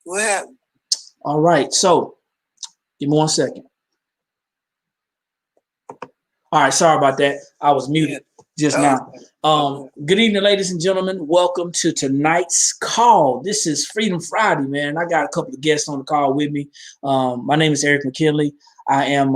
What happened? All right, so give me 1 second. All right, sorry about that. I was muted just now. Good evening, ladies and gentlemen. Welcome to tonight's call. This is Freedom Friday, man. I got a couple of guests on the call with me. My name is Eric McKinley. I am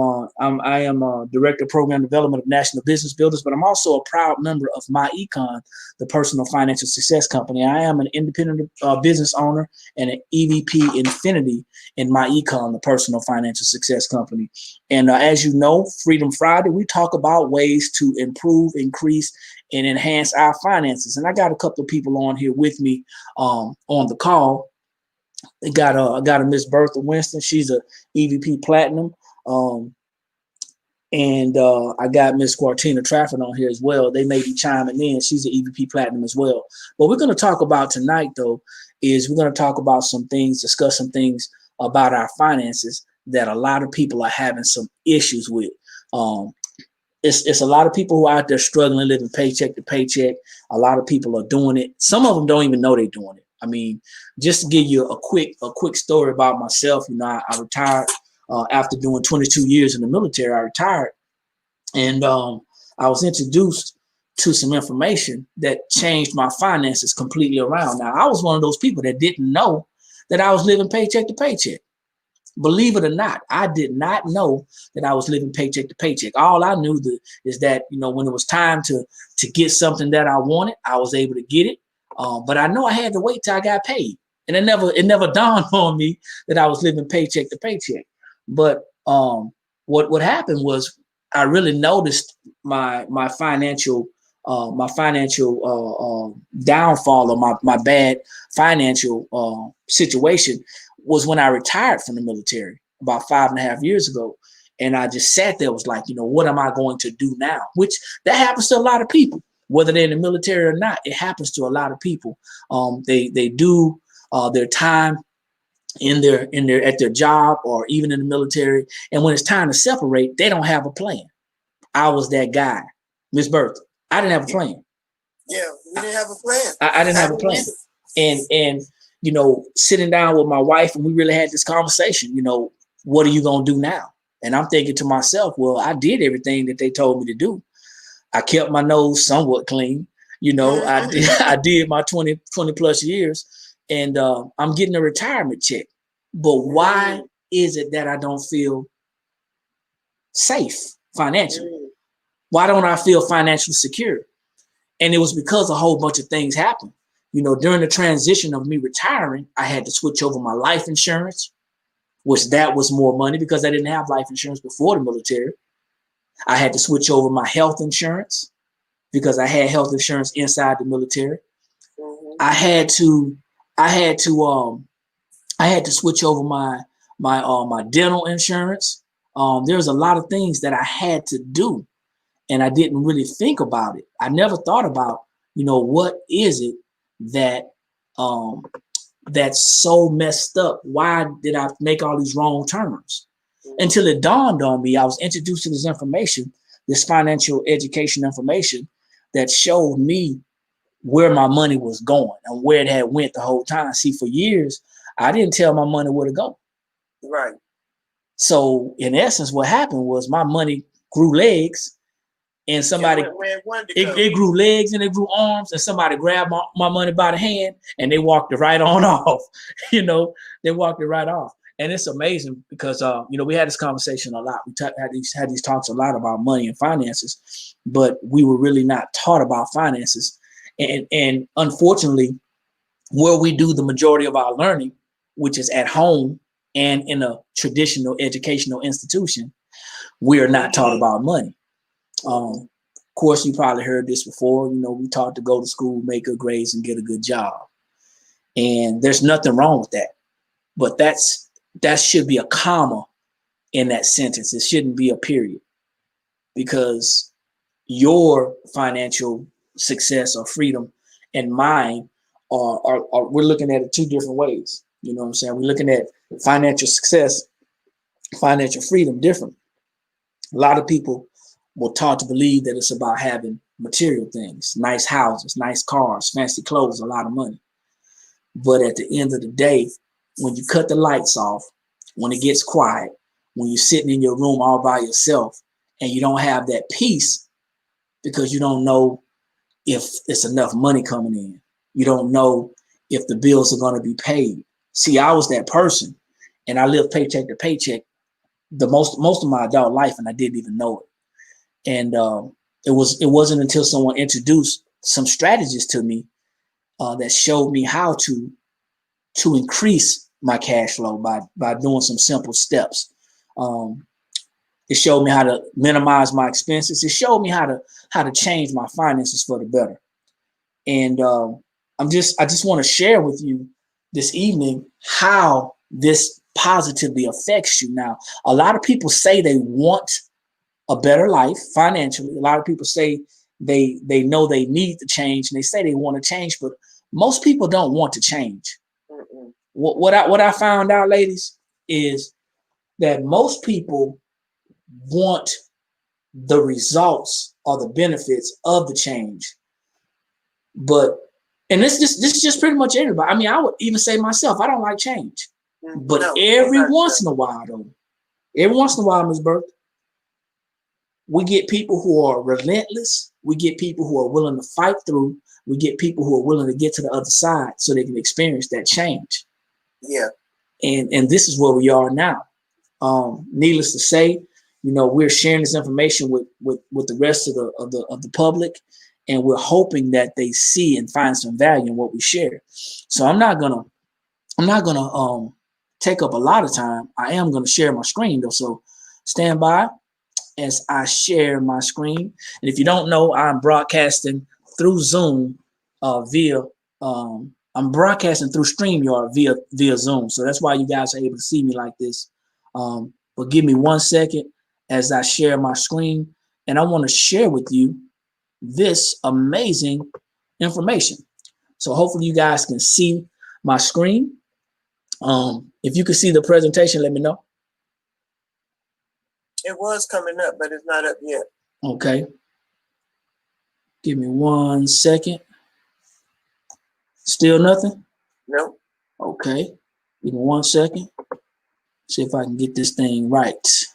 Director of Program Development of National Business Builders, but I'm also a proud member of My Econ, the personal financial success company. I am an independent business owner and an EVP Infinity in My Econ, the personal financial success company. And as you know, Freedom Friday, we talk about ways to improve, increase, and enhance our finances. And I got a couple of people on here with me on the call. I got a Miss Bertha Winston. She's a EVP Platinum. And I got Miss Quartina Trafford on here as well. They may be chiming in. She's an EVP Platinum as well. What we're going to talk about tonight, though, is we're going to talk about some things, discuss some things about our finances that a lot of people are having some issues with. It's a lot of people who are out there struggling, living paycheck to paycheck. A lot of people are doing it. Some of them don't even know they're doing it. I mean, just to give you a quick story about myself, I retired. After doing 22 years in the military, I retired, and I was introduced to some information that changed my finances completely around. Now, I was one of those people that didn't know that I was living paycheck to paycheck. Believe it or not, I did not know that I was living paycheck to paycheck. All I knew is that, when it was time to get something that I wanted, I was able to get it. But I know I had to wait till I got paid, and it never dawned on me that I was living paycheck to paycheck. But what happened was I really noticed my financial downfall, or my bad financial situation was when I retired from the military about 5.5 years ago. And I just sat there, was like, what am I going to do now? Which that happens to a lot of people, whether they're in the military or not. It happens to a lot of people. They do their time at their job or even in the military, and when it's time to separate, they don't have a plan. I was that guy, Miss Bertha. I didn't have a plan. Yeah, we didn't have a plan. I didn't have a plan. And sitting down with my wife, and we really had this conversation. What are you gonna do now? And I'm thinking to myself, well, I did everything that they told me to do. I kept my nose somewhat clean. I did my 20 plus years. And I'm getting a retirement check. But why is it that I don't feel safe financially? Why don't I feel financially secure? And it was because a whole bunch of things happened. During the transition of me retiring, I had to switch over my life insurance, which that was more money because I didn't have life insurance before the military. I had to switch over my health insurance because I had health insurance inside the military. I had to switch over my dental insurance. There's a lot of things that I had to do, and I didn't really think about it. I never thought about, what is it that that's so messed up? Why did I make all these wrong turns? Until it dawned on me, I was introduced to this information, this financial education information that showed me where my money was going and where it had went the whole time. See, for years, I didn't tell my money where to go. Right. So in essence, what happened was my money grew legs, and somebody, it grew legs and it grew arms, and somebody grabbed my money by the hand and they walked it right on off. They walked it right off. And it's amazing because, we had this conversation a lot. We had these talks a lot about money and finances, but we were really not taught about finances. And unfortunately, where we do the majority of our learning, which is at home and in a traditional educational institution, we are not taught about money. Of course, you probably heard this before. We taught to go to school, make good grades, and get a good job. And there's nothing wrong with that. But that should be a comma in that sentence. It shouldn't be a period, because your financial success or freedom and mine are we're looking at it two different ways. You know what I'm saying? We're looking at financial success, financial freedom different. A lot of people were taught to believe that it's about having material things, nice houses, nice cars, fancy clothes, a lot of money. But at the end of the day, when you cut the lights off, when it gets quiet, when you're sitting in your room all by yourself and you don't have that peace because you don't know if it's enough money coming in. You don't know if the bills are going to be paid. See, I was that person and I lived paycheck to paycheck the most of my adult life, and I didn't even know it. And it wasn't until someone introduced some strategies to me that showed me how to increase my cash flow by doing some simple steps. It showed me how to minimize my expenses. It showed me how to change my finances for the better. And I just want to share with you this evening how this positively affects you. Now, a lot of people say they want a better life financially. A lot of people say they know they need to change, and they say they want to change, but most people don't want to change. Mm-mm. What I found out, ladies, is that most people want the results or the benefits of the change. But, and this is just pretty much everybody. I mean, I would even say myself, I don't like change. But every once in a while, Ms. Bertha, we get people who are relentless. We get people who are willing to fight through. We get people who are willing to get to the other side so they can experience that change. Yeah. And this is where we are now. Needless to say, we're sharing this information with the rest of the public, and we're hoping that they see and find some value in what we share. So I'm not gonna take up a lot of time. I am gonna share my screen though, so stand by as I share my screen. And if you don't know, I'm broadcasting through Zoom I'm broadcasting through StreamYard via Zoom. So that's why you guys are able to see me like this. But give me 1 second as I share my screen, and I want to share with you this amazing information. So hopefully you guys can see my screen. If you can see the presentation, let me know. It was coming up, but it's not up yet. Okay. Give me 1 second. Still nothing? No. Okay. Give me 1 second. See if I can get this thing right.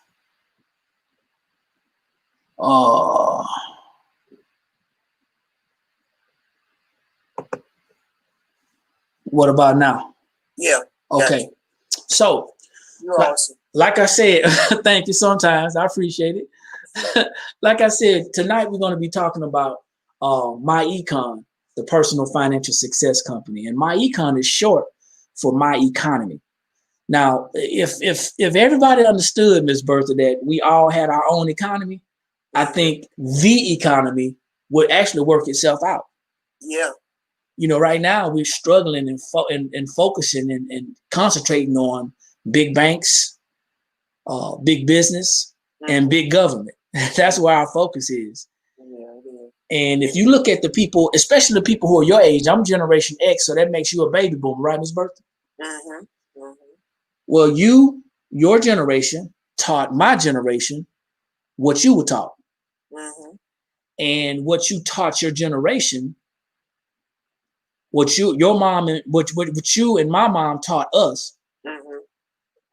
What about now? Yeah. Okay. Gotcha. So, you're awesome. Like I said, thank you sometimes. I appreciate it. Like I said, tonight we're going to be talking about My Econ, the personal financial success company. And My Econ is short for My Economy. Now, if everybody understood, Ms. Bertha, that we all had our own economy, I think the economy would actually work itself out. Yeah. Right now we're struggling and focusing and concentrating on big banks, big business, and big government. That's where our focus is. And if you look at the people, especially the people who are your age, I'm Generation X, so that makes you a baby boomer, right, Ms. Bertha? Mm-hmm. Mm-hmm. Well, your generation taught my generation what you were taught. Mm-hmm. And what you taught your generation, what you and my mom taught us, mm-hmm.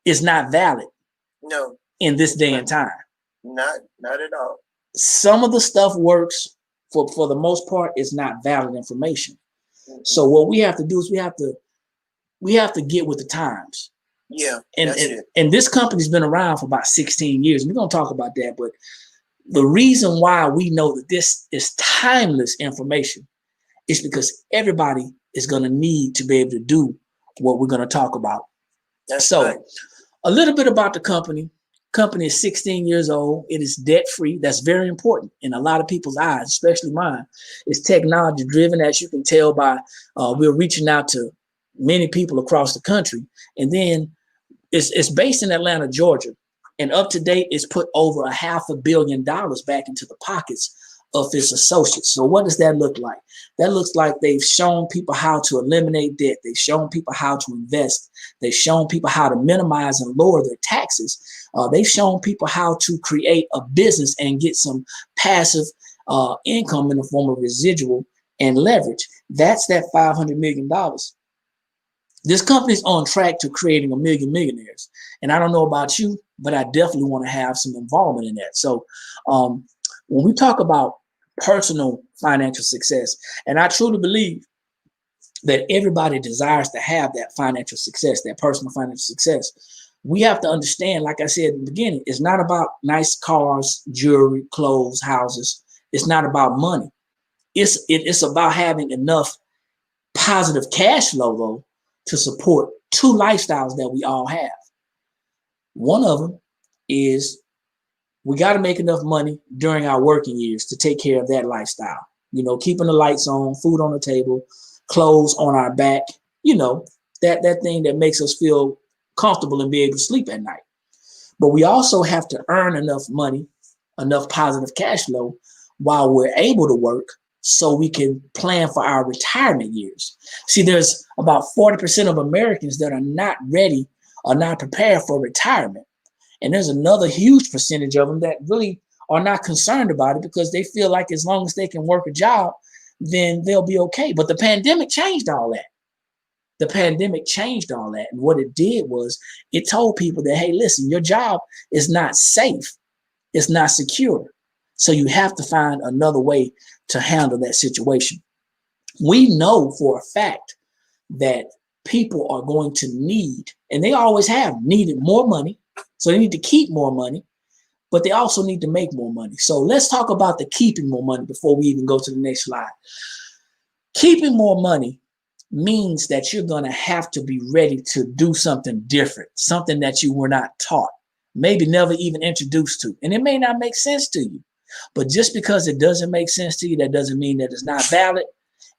is not valid. No. In this day and time. Not at all. Some of the stuff works, for the most part, it's not valid information. Mm-hmm. So what we have to do is we have to get with the times. Yeah. And this company's been around for about 16 years. And we're going to talk about that. But the reason why we know that this is timeless information is because everybody is going to need to be able to do what we're going to talk about. That's so right. A little bit about the company. Company is 16 years old. It is debt-free. That's very important in a lot of people's eyes, especially mine. It's technology-driven, as you can tell by we're reaching out to many people across the country. And then it's based in Atlanta, Georgia. And up to date, it's put over $500 million back into the pockets of its associates. So what does that look like? That looks like they've shown people how to eliminate debt. They've shown people how to invest. They've shown people how to minimize and lower their taxes. They've shown people how to create a business and get some passive income in the form of residual and leverage. That's that $500 million. This company's on track to creating 1 million millionaires. And I don't know about you, but I definitely want to have some involvement in that. So when we talk about personal financial success, and I truly believe that everybody desires to have that financial success, that personal financial success, we have to understand, like I said in the beginning, it's not about nice cars, jewelry, clothes, houses. It's not about money. It's about having enough positive cash flow, though, to support two lifestyles that we all have. One of them is we got to make enough money during our working years to take care of that lifestyle. You know, keeping the lights on, food on the table, clothes on our back, you know, that thing that makes us feel comfortable and be able to sleep at night. But we also have to earn enough money, enough positive cash flow while we're able to work so we can plan for our retirement years. See, there's about 40% of Americans that are not ready or not prepared for retirement. And there's another huge percentage of them that really are not concerned about it because they feel like as long as they can work a job, then they'll be okay. But the pandemic changed all that. The pandemic changed all that. And what it did was it told people that, hey, listen, your job is not safe. It's not secure. So you have to find another way to handle that situation. We know for a fact that people are going to need, and they always have needed more money. So they need to keep more money, but they also need to make more money. So let's talk about the keeping more money before we even go to the next slide. Keeping more money means that you're going to have to be ready to do something different, something that you were not taught, maybe never even introduced to. And it may not make sense to you, but just because it doesn't make sense to you, that doesn't mean that it's not valid.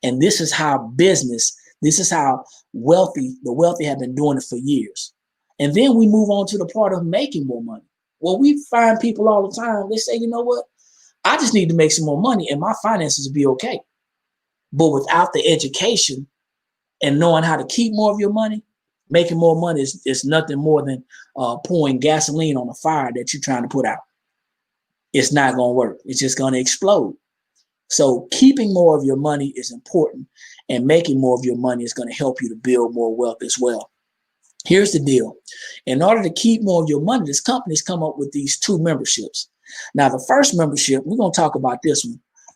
And this is how this is how the wealthy have been doing it for years. And then we move on to the part of making more money. Well, we find people all the time, they say, you know what? I just need to make some more money and my finances will be okay. But without the education and knowing how to keep more of your money, making more money is nothing more than pouring gasoline on a fire that you're trying to put out. It's not going to work. It's just going to explode. So keeping more of your money is important, and making more of your money is going to help you to build more wealth as well. Here's the deal. In order to keep more of your money, this company's come up with these 2 memberships. Now, the first membership, we're going to talk about this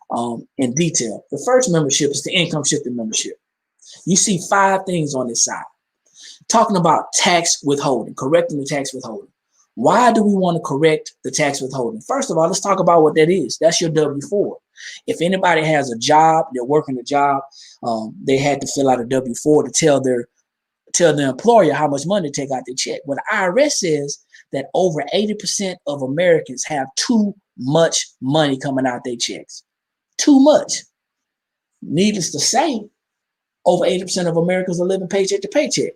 one in detail. The first membership is the income shifting membership. You see 5 things on this side. Talking about tax withholding, correcting the tax withholding. Why do we want to correct the tax withholding? First of all, let's talk about what that is. That's your W-4. If anybody has a job, they're working a job, they had to fill out a W-4 to tell their employer how much money to take out their check. Well, the IRS says that over 80% of Americans have too much money coming out their checks. Too much. Needless to say, over 80% of Americans are living paycheck to paycheck.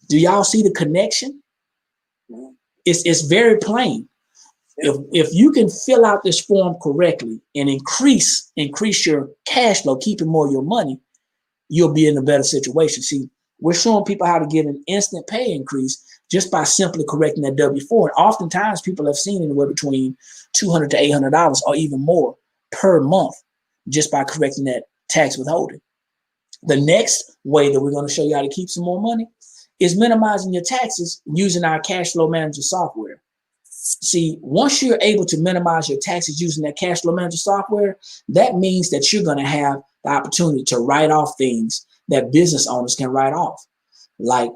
Do y'all see the connection? It's very plain. If you can fill out this form correctly and increase your cash flow, keeping more of your money, you'll be in a better situation. See, we're showing people how to get an instant pay increase just by simply correcting that W-4. And oftentimes people have seen anywhere between $200 to $800 or even more per month just by correcting that tax withholding. The next way that we're going to show you how to keep some more money is minimizing your taxes using our cash flow manager software. See, once you're able to minimize your taxes using that cash flow manager software, that means that you're going to have the opportunity to write off things that business owners can write off. Like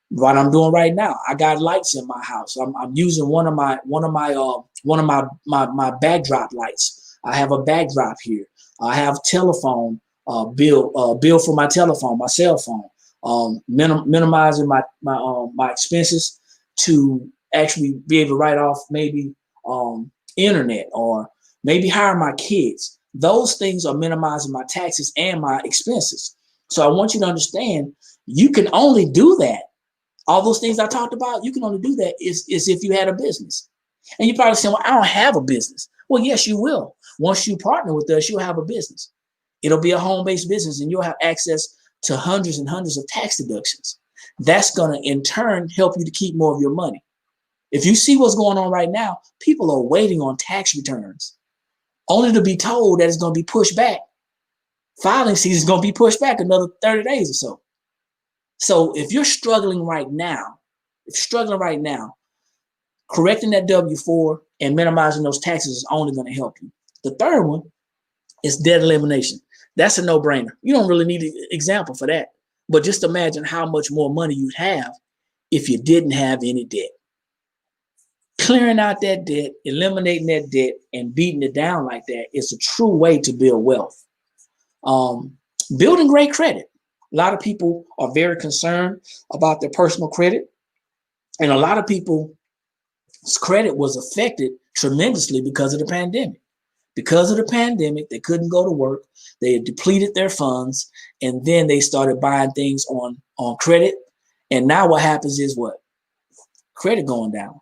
what I'm doing right now. I got lights in my house. I'm using one of my backdrop lights. I have a backdrop here. I have telephone bill for my telephone, my cell phone. Minimizing my expenses to actually be able to write off maybe internet or maybe hire my kids. Those things are minimizing my taxes and my expenses. So I want you to understand, you can only do that. All those things I talked about, you can only do that is if you had a business. And you probably say, well, I don't have a business. Well, yes, you will. Once you partner with us, you'll have a business. It'll be a home-based business and you'll have access to hundreds and hundreds of tax deductions. That's going to, in turn, help you to keep more of your money. If you see what's going on right now, people are waiting on tax returns, only to be told that it's going to be pushed back. Filing season is going to be pushed back another 30 days or so. So if you're struggling right now, correcting that W-4 and minimizing those taxes is only going to help you. The third one is debt elimination. That's a no-brainer. You don't really need an example for that. But just imagine how much more money you'd have if you didn't have any debt. Clearing out that debt, eliminating that debt, and beating it down like that is a true way to build wealth. Building great credit. A lot of people are very concerned about their personal credit. And a lot of people's credit was affected tremendously because of the pandemic. Because of the pandemic, they couldn't go to work. They had depleted their funds, and then they started buying things on credit. And now what happens is what? Credit going down.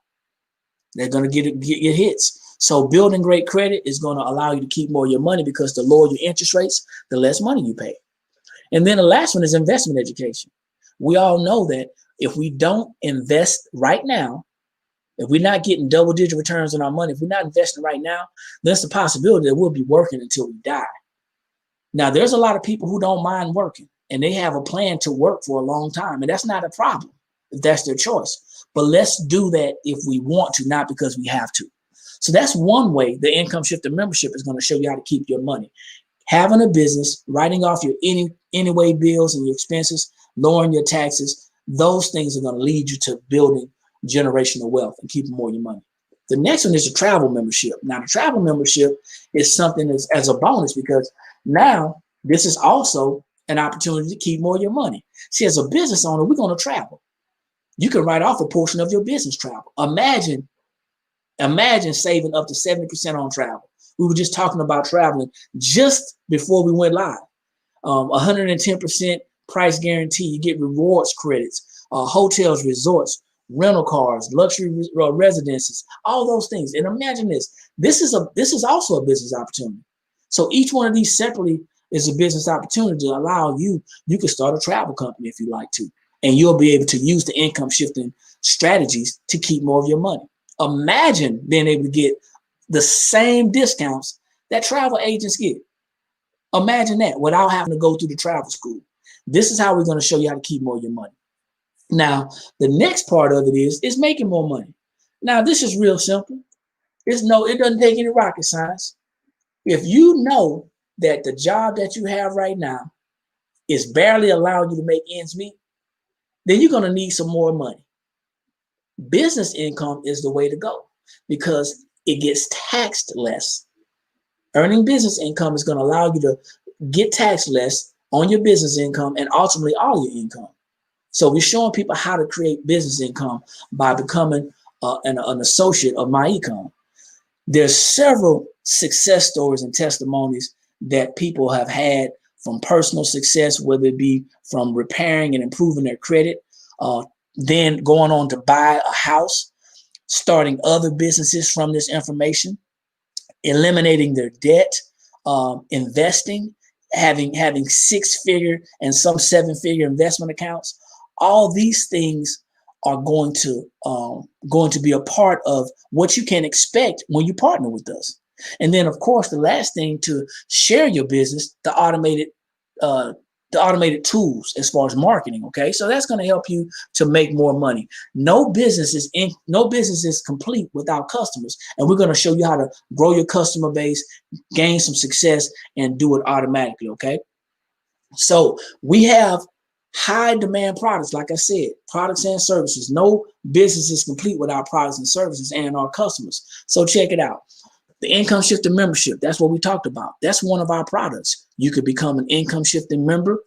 They're going to get hits. So building great credit is going to allow you to keep more of your money, because the lower your interest rates, the less money you pay. And then the last one is investment education. We all know that if we don't invest right now, if we're not getting double-digit returns on our money, if we're not investing right now, there's the possibility that we'll be working until we die. Now, there's a lot of people who don't mind working, and they have a plan to work for a long time, and that's not a problem if that's their choice. But let's do that if we want to, not because we have to. So that's one way the Income Shifter membership is going to show you how to keep your money. Having a business, writing off your anyway bills and your expenses, lowering your taxes, those things are going to lead you to building generational wealth and keeping more of your money. The next one is the travel membership. Now, the travel membership is something as a bonus, because now this is also an opportunity to keep more of your money. See, as a business owner, we're going to travel. You can write off a portion of your business travel. Imagine saving up to 70% on travel. We were just talking about traveling just before we went live. 110% price guarantee. You get rewards credits, hotels, resorts, rental cars, luxury residences, all those things. And imagine this. This is also a business opportunity. So each one of these separately is a business opportunity to allow you can start a travel company if you like to. And you'll be able to use the income shifting strategies to keep more of your money. Imagine being able to get the same discounts that travel agents get. Imagine that without having to go through the travel school. This is how we're going to show you how to keep more of your money. Now, the next part of it is making more money. Now, this is real simple. It doesn't take any rocket science. If you know that the job that you have right now is barely allowing you to make ends meet, then you're going to need some more money. Business income is the way to go because it gets taxed less. Earning business income is going to allow you to get taxed less on your business income and ultimately all your income. So we're showing people how to create business income by becoming an associate of MyEcom. There's several success stories and testimonies that people have had from personal success, whether it be from repairing and improving their credit, then going on to buy a house, starting other businesses from this information, eliminating their debt, investing, having 6-figure and some 7-figure investment accounts. All these things are going to be a part of what you can expect when you partner with us. And then, of course, the last thing, to share your business, the automated tools as far as marketing. Okay, so that's going to help you to make more money. No business is complete without customers, and we're going to show you how to grow your customer base, gain some success, and do it automatically. Okay, so we have high demand products, like I said, products and services. No business is complete without products and services and our customers. So check it out. The Income Shifter membership, that's what we talked about. That's one of our products. You could become an Income Shifting member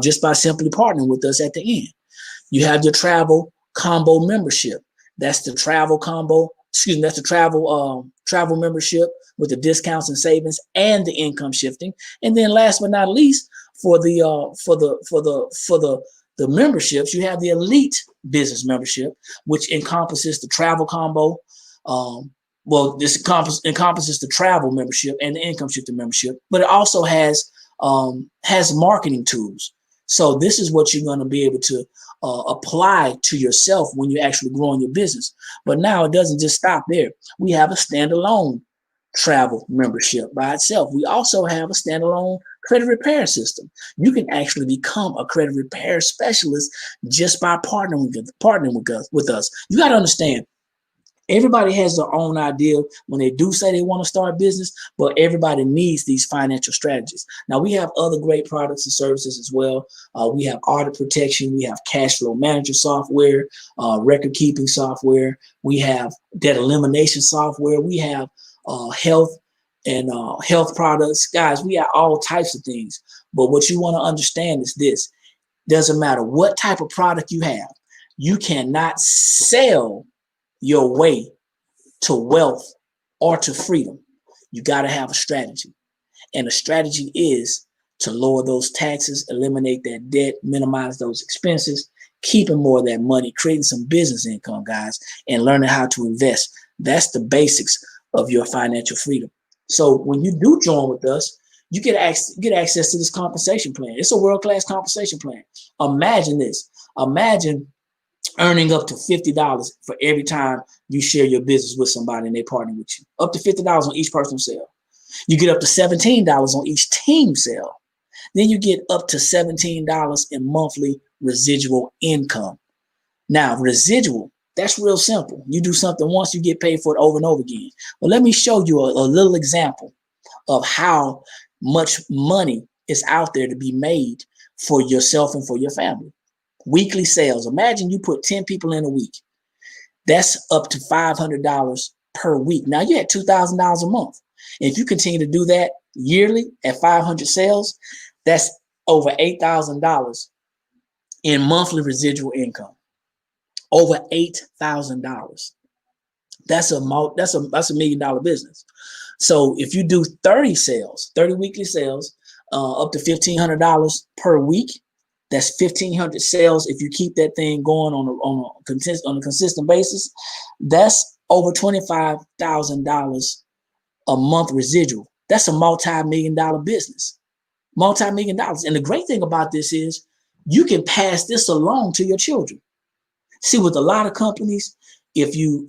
just by simply partnering with us at the end. You have your travel combo membership. That's the travel combo, that's the travel membership with the discounts and savings and the income shifting. And then last but not least, for the memberships, you have the elite business membership, which encompasses the travel combo. This encompasses the travel membership and the income shifting membership, but it also has marketing tools. So this is what you're going to be able to apply to yourself when you're actually growing your business. But now it doesn't just stop there. We have a standalone travel membership by itself. We also have a standalone Credit repair system. You can actually become a credit repair specialist just by partnering with us. You got to understand, everybody has their own idea when they do say they want to start business, but everybody needs these financial strategies. Now, we have other great products and services as well. We have audit protection. We have cash flow manager software, record keeping software. We have debt elimination software. We have health and health products. Guys, we have all types of things. But what you want to understand is this. Doesn't matter what type of product you have. You cannot sell your way to wealth or to freedom. You got to have a strategy. And the strategy is to lower those taxes, eliminate that debt, minimize those expenses, keeping more of that money, creating some business income, guys, and learning how to invest. That's the basics of your financial freedom. So when you do join with us, you get access to this compensation plan. It's a world-class compensation plan. Imagine this. Imagine earning up to $50 for every time you share your business with somebody and they partner with you. Up to $50 on each personal sale. You get up to $17 on each team sale. Then you get up to $17 in monthly residual income. Now, residual, that's real simple. You do something once, you get paid for it over and over again. Well, let me show you a little example of how much money is out there to be made for yourself and for your family. Weekly sales. Imagine you put 10 people in a week. That's up to $500 per week. Now you had $2,000 a month. If you continue to do that yearly at 500 sales, that's over $8,000 in monthly residual income. Over $8,000. That's a $1 million business. So if you do 30 sales, 30 weekly sales, up to $1,500 per week, that's 1,500 sales. If you keep that thing going on a consistent basis, that's over $25,000 a month residual. That's a multi-million-dollar business, multi-million dollars. And the great thing about this is you can pass this along to your children. See, with a lot of companies, if you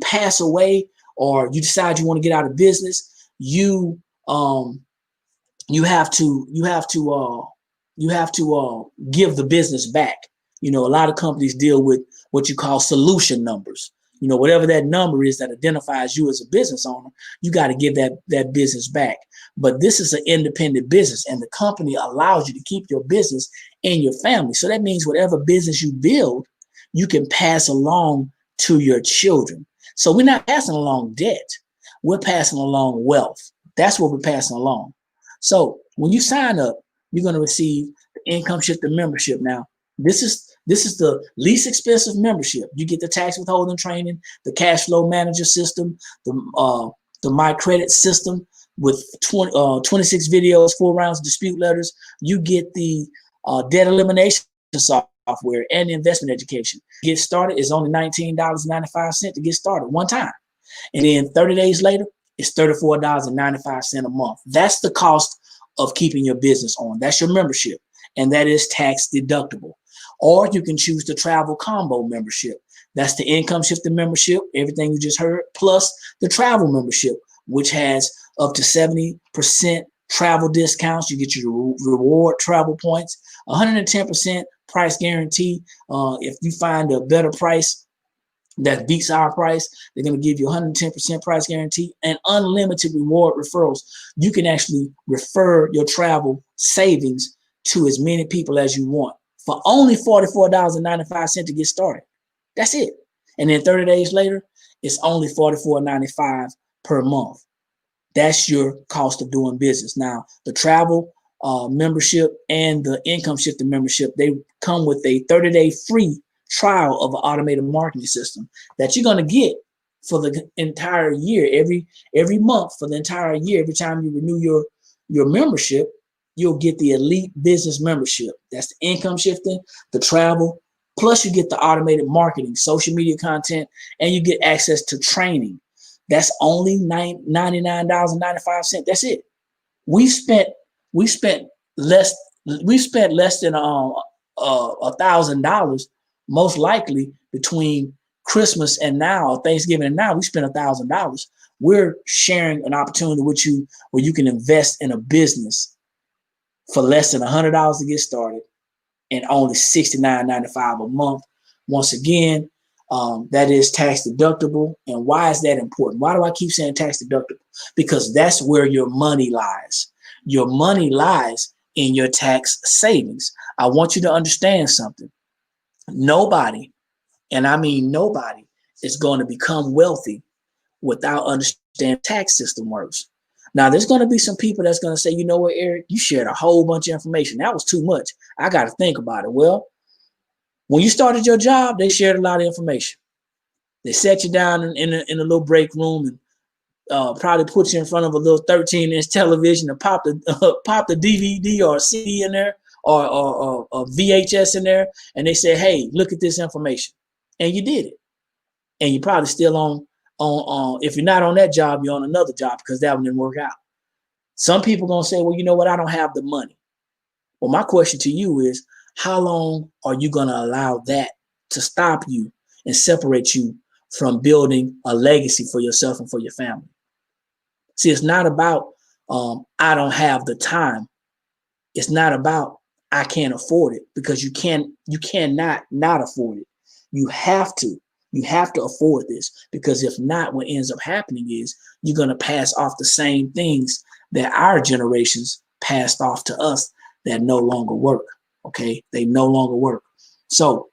pass away or you decide you want to get out of business, you have to give the business back. You know, a lot of companies deal with what you call solution numbers. You know, whatever that number is that identifies you as a business owner, you got to give that business back. But this is an independent business, and the company allows you to keep your business in your family. So that means whatever business you build, you can pass along to your children. So we're not passing along debt. We're passing along wealth. That's what we're passing along. So when you sign up, you're going to receive the income shifter membership. Now, this is the least expensive membership. You get the tax withholding training, the cash flow manager system, the My Credit system with 26 videos, 4 rounds of dispute letters. You get the debt elimination software and the investment education. Get started is only $19.95 to get started one time. And then 30 days later, it's $34.95 a month. That's the cost of keeping your business on. That's your membership, and that is tax deductible. Or you can choose the travel combo membership. That's the income shifting membership, everything you just heard, plus the travel membership, which has up to 70% travel discounts. You get your reward travel points, 110% price guarantee. If you find a better price that beats our price, they're going to give you 110% price guarantee and unlimited reward referrals. You can actually refer your travel savings to as many people as you want for only $44.95 to get started. That's it. And then 30 days later, it's only $44.95 per month. That's your cost of doing business. Now, the travel membership and the income shifter membership, they come with a 30-day free trial of an automated marketing system that you're going to get for the entire year. Every month for the entire year, every time you renew your membership, you'll get the elite business membership. That's the income shifting, the travel, plus you get the automated marketing, social media content, and you get access to training. That's only $99.95. That's it. We spent less than $1,000, most likely between Christmas and now, Thanksgiving and now. We spent $1,000. We're sharing an opportunity with you where you can invest in a business for less than $100 to get started and only $69.95 a month. Once again, that is tax deductible. And why is that important? Why do I keep saying tax deductible? Because that's where your money lies. Your money lies in your tax savings. I want you to understand something. Nobody, and I mean nobody, is going to become wealthy without understanding tax system works. Now, there's going to be some people that's going to say, you know what, Eric, you shared a whole bunch of information. That was too much. I got to think about it. Well, when you started your job, they shared a lot of information. They set you down in a little break room and probably put you in front of a little 13-inch television and pop the DVD or CD in there or VHS in there. And they said, hey, look at this information. And you did it. And you're probably still on if you're not on that job, you're on another job because that one didn't work out. Some people are going to say, well, you know what? I don't have the money. Well, my question to you is, how long are you going to allow that to stop you and separate you from building a legacy for yourself and for your family? See, it's not about I don't have the time. It's not about I can't afford it, because you cannot not afford it. You have to afford this, because if not, what ends up happening is you're going to pass off the same things that our generations passed off to us that no longer work. Okay, they no longer work. So,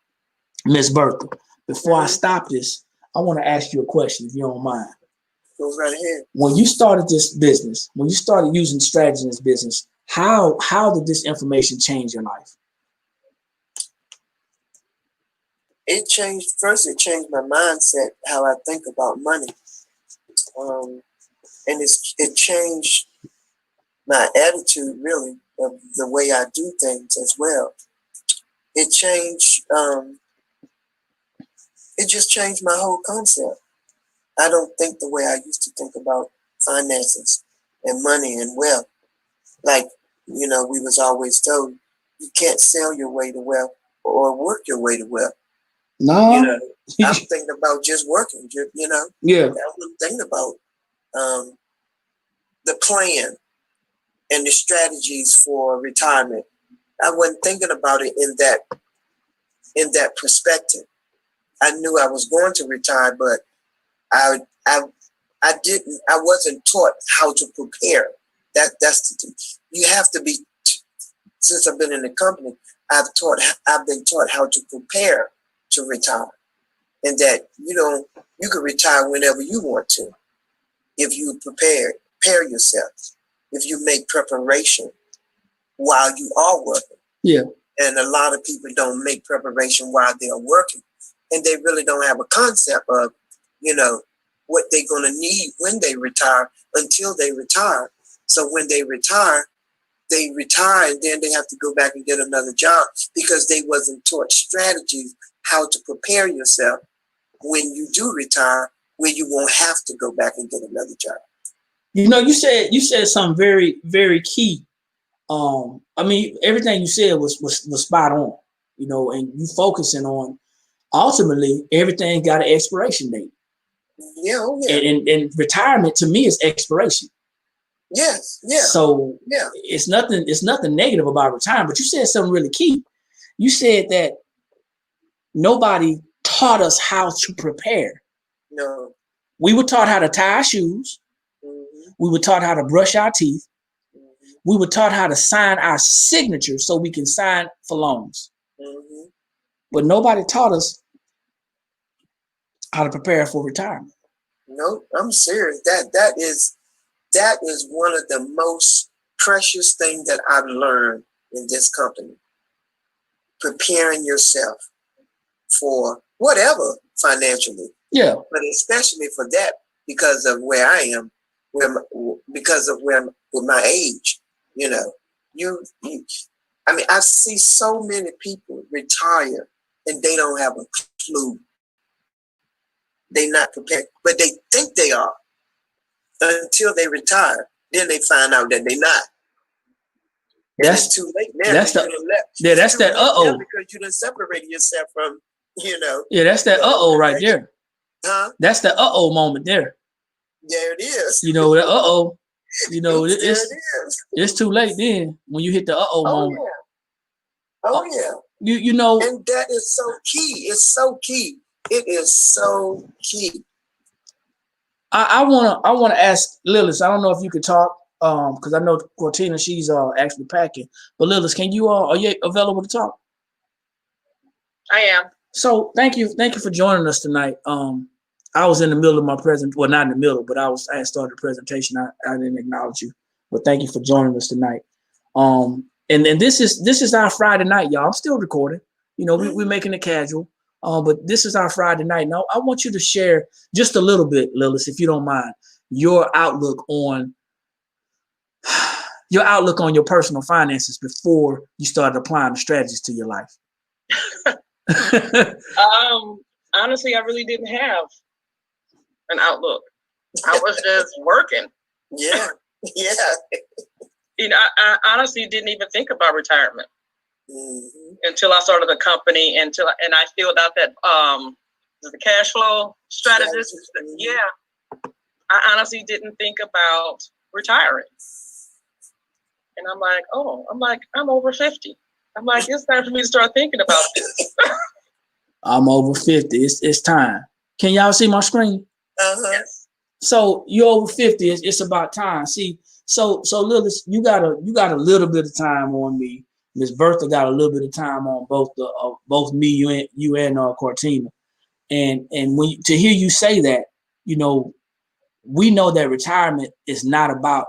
Miss Bertha, before I stop this, I want to ask you a question, if you don't mind. Go right ahead. When you started this business, when you started using strategy in this business, how did this information change your life? It changed my mindset, how I think about money. And it changed my attitude, really, of the way I do things as well. It just changed my whole concept. I don't think the way I used to think about finances and money and wealth. Like, we was always told, you can't sell your way to wealth or work your way to wealth. No. I'm thinking about just working, Yeah. I wasn't thinking about the plan and the strategies for retirement. I wasn't thinking about it in that perspective. I knew I was going to retire, but I wasn't taught how to prepare. That's the thing. You have to be, since I've been in the company, I've been taught how to prepare to retire. And that you can retire whenever you want to, if you prepare yourself, if you make preparation while you are working. Yeah. And a lot of people don't make preparation while they're working, and they really don't have a concept of, what they're going to need when they retire until they retire. So when they retire, and then they have to go back and get another job because they wasn't taught strategies how to prepare yourself when you do retire, where you won't have to go back and get another job. You said something very, very key. I mean, everything you said was spot on, and you focusing on, ultimately, everything got an expiration date. Yeah, oh yeah. And retirement to me is expiration. Yes, yeah. So yeah, it's nothing negative about retirement, but you said something really key. You said that nobody taught us how to prepare. No. We were taught how to tie our shoes. Mm-hmm. We were taught how to brush our teeth. Mm-hmm. We were taught how to sign our signature so we can sign for loans. Mm-hmm. But nobody taught us how to prepare for retirement. No, I'm serious. That is one of the most precious things that I've learned in this company. Preparing yourself for whatever financially. Yeah. But especially for that, because of where I am, because of with my age, I see so many people retire and they don't have a clue. They're not prepared, but they think they are until they retire. Then they find out that they're not. That's too late now. That's that because you done separated yourself from, Yeah, that's that right there. Huh? That's the moment there. There it is. That You know, it's too late then when you hit the moment. Yeah. Oh yeah. You know, and that is so key. It's so key. It is so key. I wanna ask Lilith. I don't know if you could talk, because I know Cortina, she's actually packing. But Lilith, can you are you available to talk? I am. So thank you for joining us tonight. I was in the middle of my well, not in the middle, but I had started the presentation. I didn't acknowledge you, but thank you for joining us tonight. And this is our Friday night, y'all. I'm still recording. You know, we're making it casual. But this is our Friday night. Now, I want you to share just a little bit, Lilith, if you don't mind, your outlook on your personal finances before you started applying the strategies to your life. Honestly, I really didn't have an outlook. I was just working. Yeah. You know, I honestly didn't even think about retirement until I started a company. And I filled out that the cash flow strategist. Yeah, I honestly didn't think about retiring. And I'm over 50. I'm like, it's time for me to start thinking about this. I'm over 50. It's time. Can y'all see my screen? Yes. So you're over 50. It's about time. See, so Lilith, you got a little bit of time on me. Miss Bertha got a little bit of time on both me, you and Cortina. And when to hear you say that, you know, we know that retirement is not about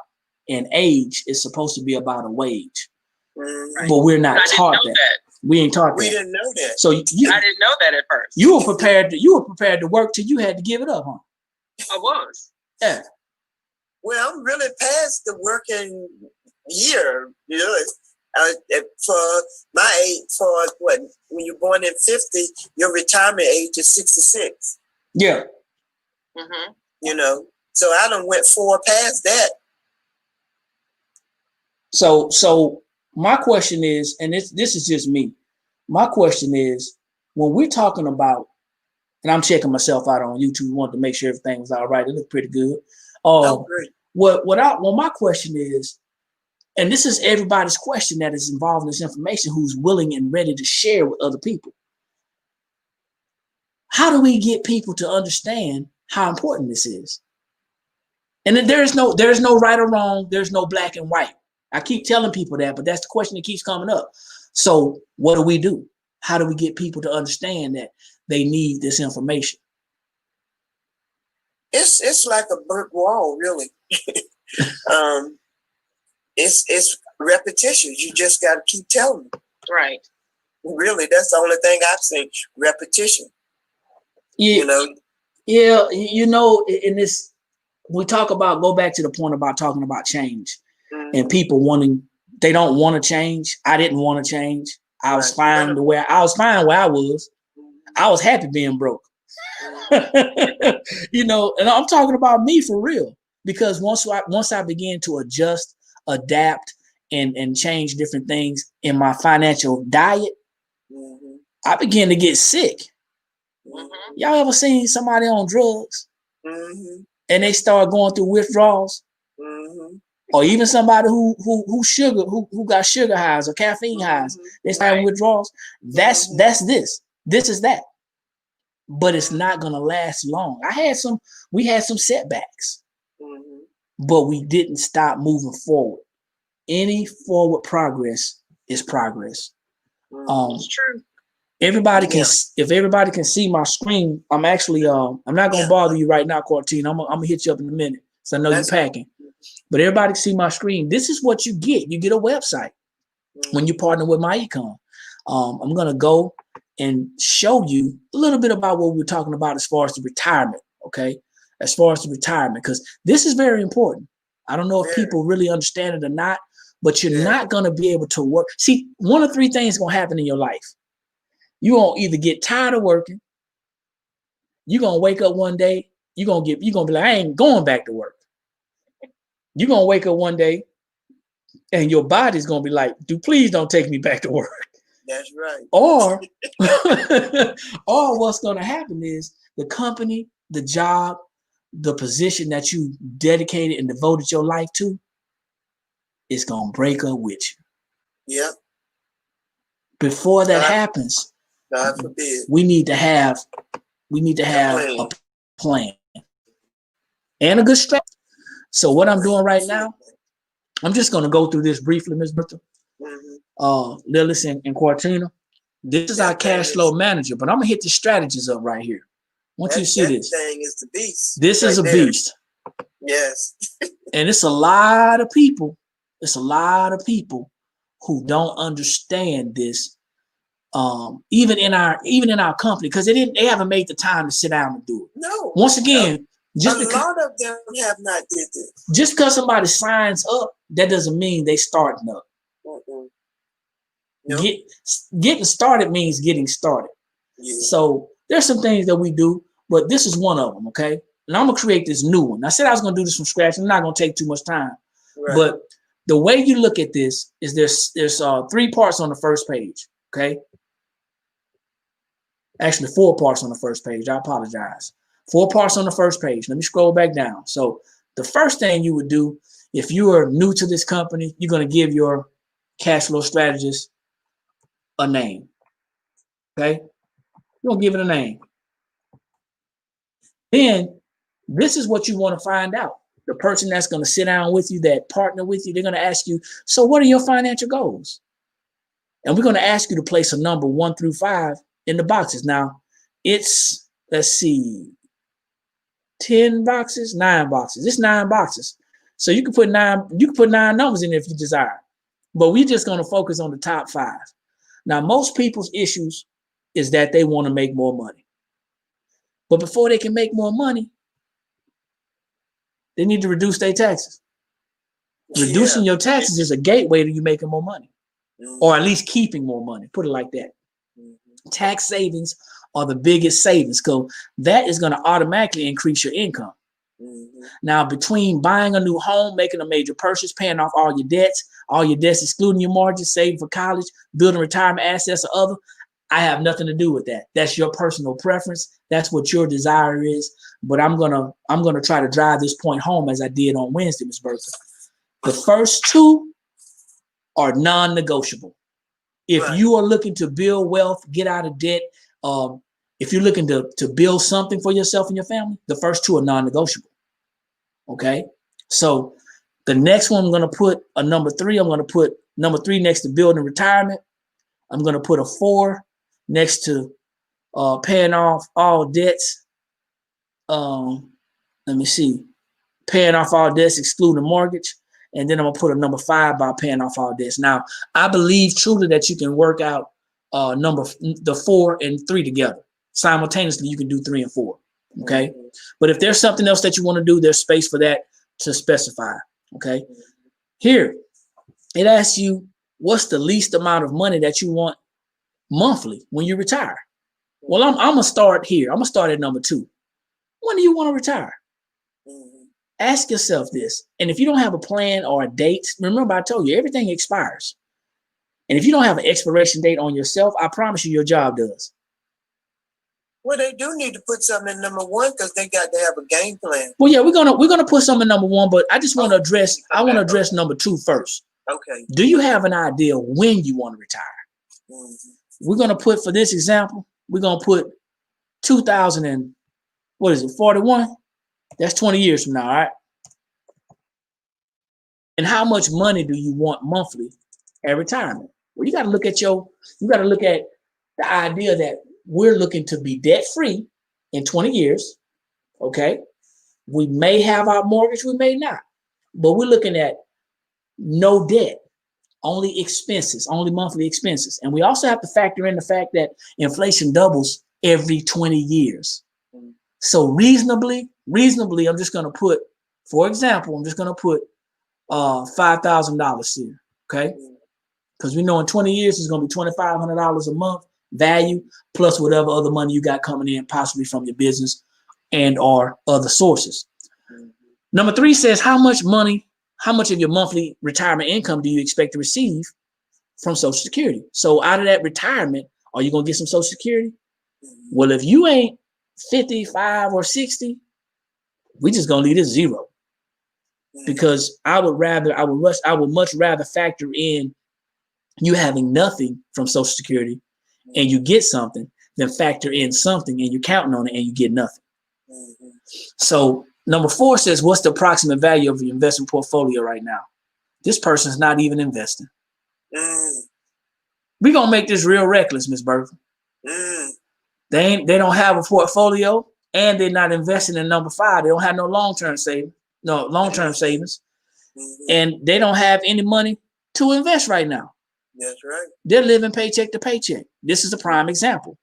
an age. It's supposed to be about a wage. Right. But we're not taught that. We ain't taught that. We didn't know that. So I didn't know that at first. You were prepared to work till you had to give it up, huh? I was. Yeah. Well, I'm really past the working year, you know. For my age, when you're born in 50, your retirement age is 66. Yeah. Mm-hmm. You know, so I done went 4 past that. So my question is, and this is just me. My question is, when we're talking about, and I'm checking myself out on YouTube, wanted to make sure everything was all right. It looked pretty good. Great. My question is, and this is everybody's question that is involved in this information, who's willing and ready to share with other people. How do we get people to understand how important this is? And then there's no right or wrong. There's no black and white. I keep telling people that, but that's the question that keeps coming up. So what do? How do we get people to understand that they need this information? It's like a brick wall, really. It's repetition. You just got to keep telling them. Right. Really, that's the only thing I've seen. Repetition. Yeah. You know. Yeah. You know, in this, we go back to the point about talking about change, and people they don't want to change. I didn't want to change. I was fine where I was. I was happy being broke. You know, and I'm talking about me for real, because once I began to adjust, adapt, and change different things in my financial diet, I began to get sick. Y'all ever seen somebody on drugs and they start going through withdrawals? Or even somebody who got sugar highs or caffeine highs, they start withdrawals. That's this. This is that. But it's not gonna last long. We had some setbacks, but we didn't stop moving forward. Any forward progress is progress. It's true. If everybody can see my screen, I'm actually I'm not gonna bother you right now, Cortina. I'm gonna hit you up in a minute, so I know you're packing. But everybody can see my screen. This is what you get. You get a website when you partner with my econ. I'm gonna go and show you a little bit about what we're talking about as far as the retirement. Okay, as far as the retirement, because this is very important. I don't know if people really understand it or not, but you're not gonna be able to work. See, one of 3 things gonna happen in your life. You're gonna either get tired of working. You're gonna wake up one day. You're gonna be like, I ain't going back to work. You're gonna wake up one day and your body's gonna be like, please don't take me back to work. That's right. Or what's gonna happen is the company, the job, the position that you dedicated and devoted your life to is gonna break up with you. Yep. Before that happens, God forbid, we need to have a plan and a good strategy. So what I'm doing right now, I'm just gonna go through this briefly, Ms. Bertha. Lillis and Quartina. This is our cash flow manager, but I'm gonna hit the strategies up right here. I want you to see this. Thing is the beast. This is a beast. Yes. And it's a lot of people. It's a lot of people who don't understand this. Even in our company, because they haven't made the time to sit down and do it. No. Once again, a lot of them have not did this. Just because somebody signs up, that doesn't mean they starting up. Nope. Getting started means getting started. Yeah. So there's some things that we do, but this is one of them, okay? And I'm gonna create this new one. I said I was gonna do this from scratch. I'm not gonna take too much time. Right. But the way you look at this is there's 3 parts on the first page, okay? Actually, 4 parts on the first page. I apologize. 4 parts on the first page. Let me scroll back down. So the first thing you would do, if you are new to this company, you're going to give your cash flow strategist a name. Okay? You're going to give it a name. Then this is what you want to find out. The person that's going to sit down with you, that partner with you, they're going to ask you, so what are your financial goals? And we're going to ask you to place a number 1 through 5 in the boxes. Now, it's, let's see, 10 boxes, 9 boxes. It's 9 boxes. So you can put 9 numbers in there if you desire. But we're just going to focus on the top 5. Now, most people's issues is that they want to make more money. But before they can make more money, they need to reduce their taxes. Reducing your taxes is a gateway to you making more money. Or at least keeping more money. Put it like that. Tax savings are the biggest savings, because that is going to automatically increase your income. Now, between buying a new home, making a major purchase, paying off all your debts excluding your mortgage, saving for college, building retirement assets or other, I have nothing to do with that. That's your personal preference. That's what your desire is. But I'm gonna try to drive this point home as I did on Wednesday, Ms. Bertha. The first 2 are non-negotiable. If you are looking to build wealth, get out of debt, if you're looking to build something for yourself and your family, the first 2 are non-negotiable. Okay? So the next one, I'm going to put a number 3. I'm going to put number 3 next to building retirement. I'm going to put a 4 next to paying off all debts. Let me see. Paying off all debts, excluding mortgage. And then I'm going to put a number 5 by paying off all debts. Now, I believe truly that you can work out the 4 and 3 together. Simultaneously, you can do 3 and 4. Okay. But if there's something else that you want to do, there's space for that to specify. Okay. Here, it asks you, what's the least amount of money that you want monthly when you retire? Well, I'm going to start here. I'm going to start at number 2. When do you want to retire? Ask yourself this. And if you don't have a plan or a date, remember I told you, everything expires. And if you don't have an expiration date on yourself, I promise you your job does. Well, they do need to put something in number 1 because they got to have a game plan. Well, yeah, we're gonna put something in number 1, but I just want to address. I want to address number 2 first. Okay. Do you have an idea when you want to retire? We're gonna put, for this example, we're gonna put 41? That's 20 years from now, all right? And how much money do you want monthly at retirement? Well, you got to look at the idea that we're looking to be debt-free in 20 years, okay? We may have our mortgage, we may not, but we're looking at no debt, only expenses, only monthly expenses. And we also have to factor in the fact that inflation doubles every 20 years. So reasonably, I'm just going to put, for example, $5,000 here, okay? Because we know in 20 years, it's going to be $2,500 a month value, plus whatever other money you got coming in, possibly from your business and or other sources. Number 3 says, how much of your monthly retirement income do you expect to receive from Social Security? So out of that retirement, are you going to get some Social Security? Well, if you ain't 55 or 60, we just going to leave this 0. because I would much rather factor in you having nothing from Social Security and you get something than factor in something and you're counting on it and you get nothing. So number 4 says, what's the approximate value of your investment portfolio right now? This person's not even investing. We're going to make this real reckless, Ms. Bertha. They don't have a portfolio and they're not investing in number 5. They don't have no long-term savings. And they don't have any money to invest right now. That's right. They're living paycheck to paycheck. This is a prime example.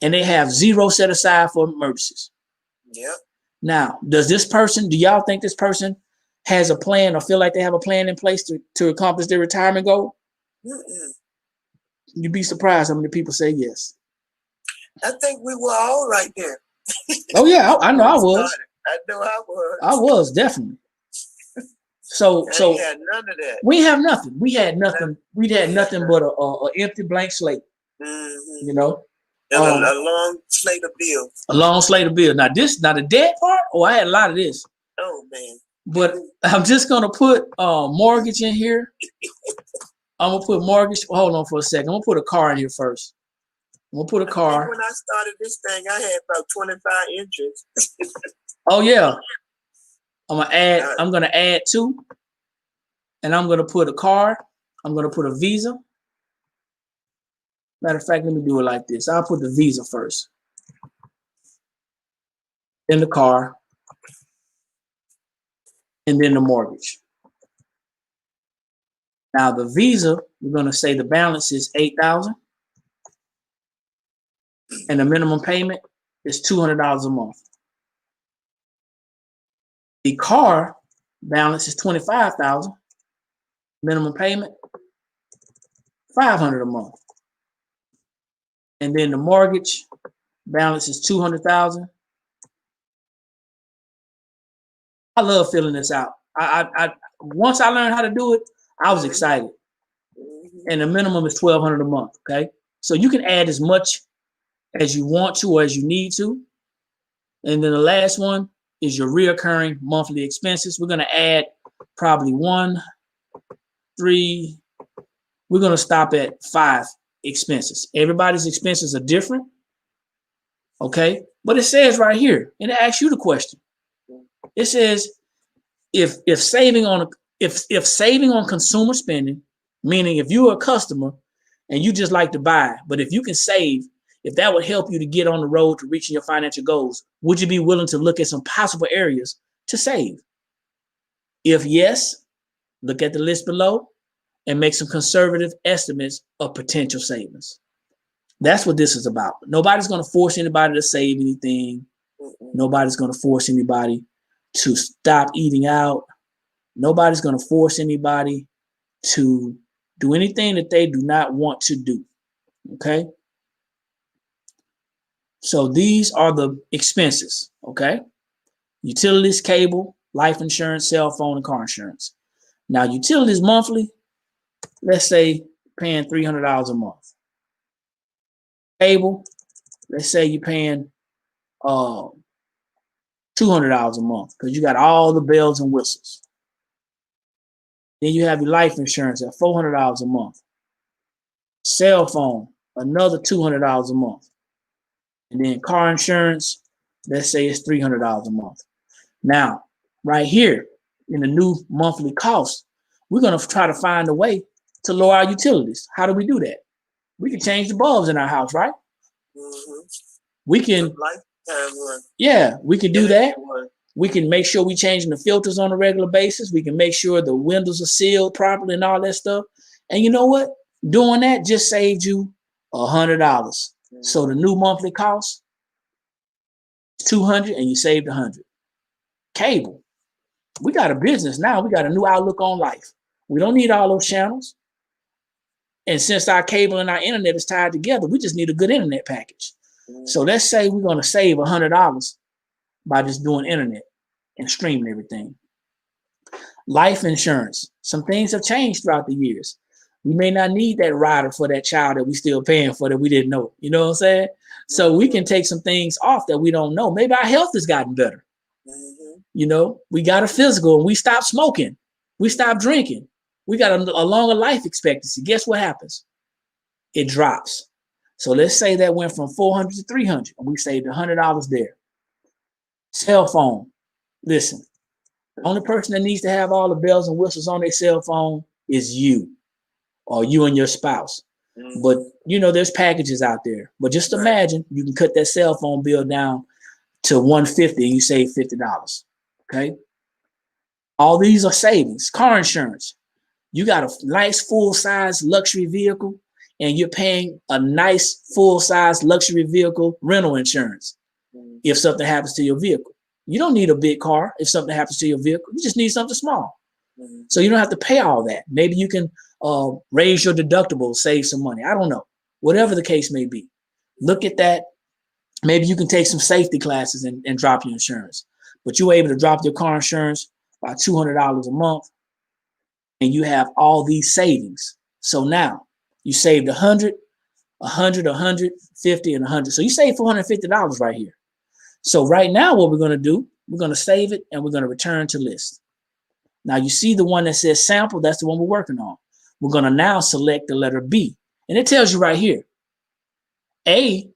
And they have 0 set aside for emergencies. Yeah. Now, do y'all think this person has a plan or feel like they have a plan in place to accomplish their retirement goal? You'd be surprised how many people say yes. I think we were all right there. Oh, yeah, I know I was. I know I was. I was, definitely. So we had none of that. We have nothing. We had nothing. We had nothing but a empty blank slate. You know? And a long slate of bills. A long slate of bills. Now, the debt part, I had a lot of this. Oh, man. But I'm just going to put mortgage in here. I'm going to put mortgage. Hold on for a second. I'm going to put a car in here first. I'm going to put a car. When I started this thing, I had about 25 interests. Oh, yeah. I'm going to add 2. And I'm going to put a car. I'm going to put a Visa. Matter of fact, let me do it like this. I'll put the Visa first. Then the car. And then the mortgage. Now the Visa, we're going to say the balance is $8,000. And the minimum payment is $200 a month. The car balance is $25,000. Minimum payment, $500 a month. And then the mortgage balance is $200,000. I love filling this out. I once I learned how to do it, I was excited. And the minimum is $1,200 a month. Okay, so you can add as much as you want to or as you need to. And then the last one is your reoccurring monthly expenses. We're going to add probably 1, 3. We're going to stop at 5 expenses. Everybody's expenses are different. Okay, but it says right here, and it asks you the question. It says if saving on consumer spending, meaning if you're a customer and you just like to buy, but if you can save, if that would help you to get on the road to reaching your financial goals, would you be willing to look at some possible areas to save? If yes, look at the list below and make some conservative estimates of potential savings. That's what this is about. Nobody's going to force anybody to save anything. Nobody's going to force anybody to stop eating out. Nobody's going to force anybody to do anything that they do not want to do. Okay? So these are the expenses. Okay? Utilities, cable, life insurance, cell phone, and car insurance. Now, utilities monthly, let's say paying $300 a month. Cable, let's say you're paying $200 a month because you got all the bells and whistles. Then you have your life insurance at $400 a month. Cell phone, another $200 a month. And then car insurance, let's say it's $300 a month. Now, right here in the new monthly cost, we're going to try to find a way to lower our utilities. How do we do that? We can change the bulbs in our house, right? We can, we can do that. We can make sure we're changing the filters on a regular basis. We can make sure the windows are sealed properly and all that stuff. And you know what? Doing that just saved you $100. So the new monthly cost is $200 and you saved $100. Cable. We got a business now. We got a new outlook on life. We don't need all those channels. And since our cable and our internet is tied together, we just need a good internet package. So let's say we're going to save $100 by just doing internet and streaming everything. Life insurance. Some things have changed throughout the years. We may not need that rider for that child that we still paying for that we didn't know. You know what I'm saying? So we can take some things off that we don't know. Maybe our health has gotten better. You know, we got a physical and we stopped smoking. We stopped drinking. We got a longer life expectancy. Guess what happens? It drops. So let's say that went from 400 to 300 and we saved $100 there. Cell phone. Listen, the only person that needs to have all the bells and whistles on their cell phone is you or you and your spouse. But, you know, there's packages out there. But just imagine you can cut that cell phone bill down to $150 and you save $50. Okay. All these are savings. Car insurance. You got a nice full-size luxury vehicle and you're paying a nice full-size luxury vehicle rental insurance if something happens to your vehicle. You don't need a big car if something happens to your vehicle. You just need something small. So you don't have to pay all that. Maybe you can raise your deductible, save some money. I don't know. Whatever the case may be. Look at that. Maybe you can take some safety classes and drop your insurance. But you're able to drop your car insurance by $200 a month and you have all these savings. So now you saved 100, 100, 150, and 100. So you saved $450 right here. So right now what we're going to do, we're going to save it and we're going to return to list. Now you see the one that says sample, that's the one we're working on. We're going to now select the letter B. And it tells you right here, A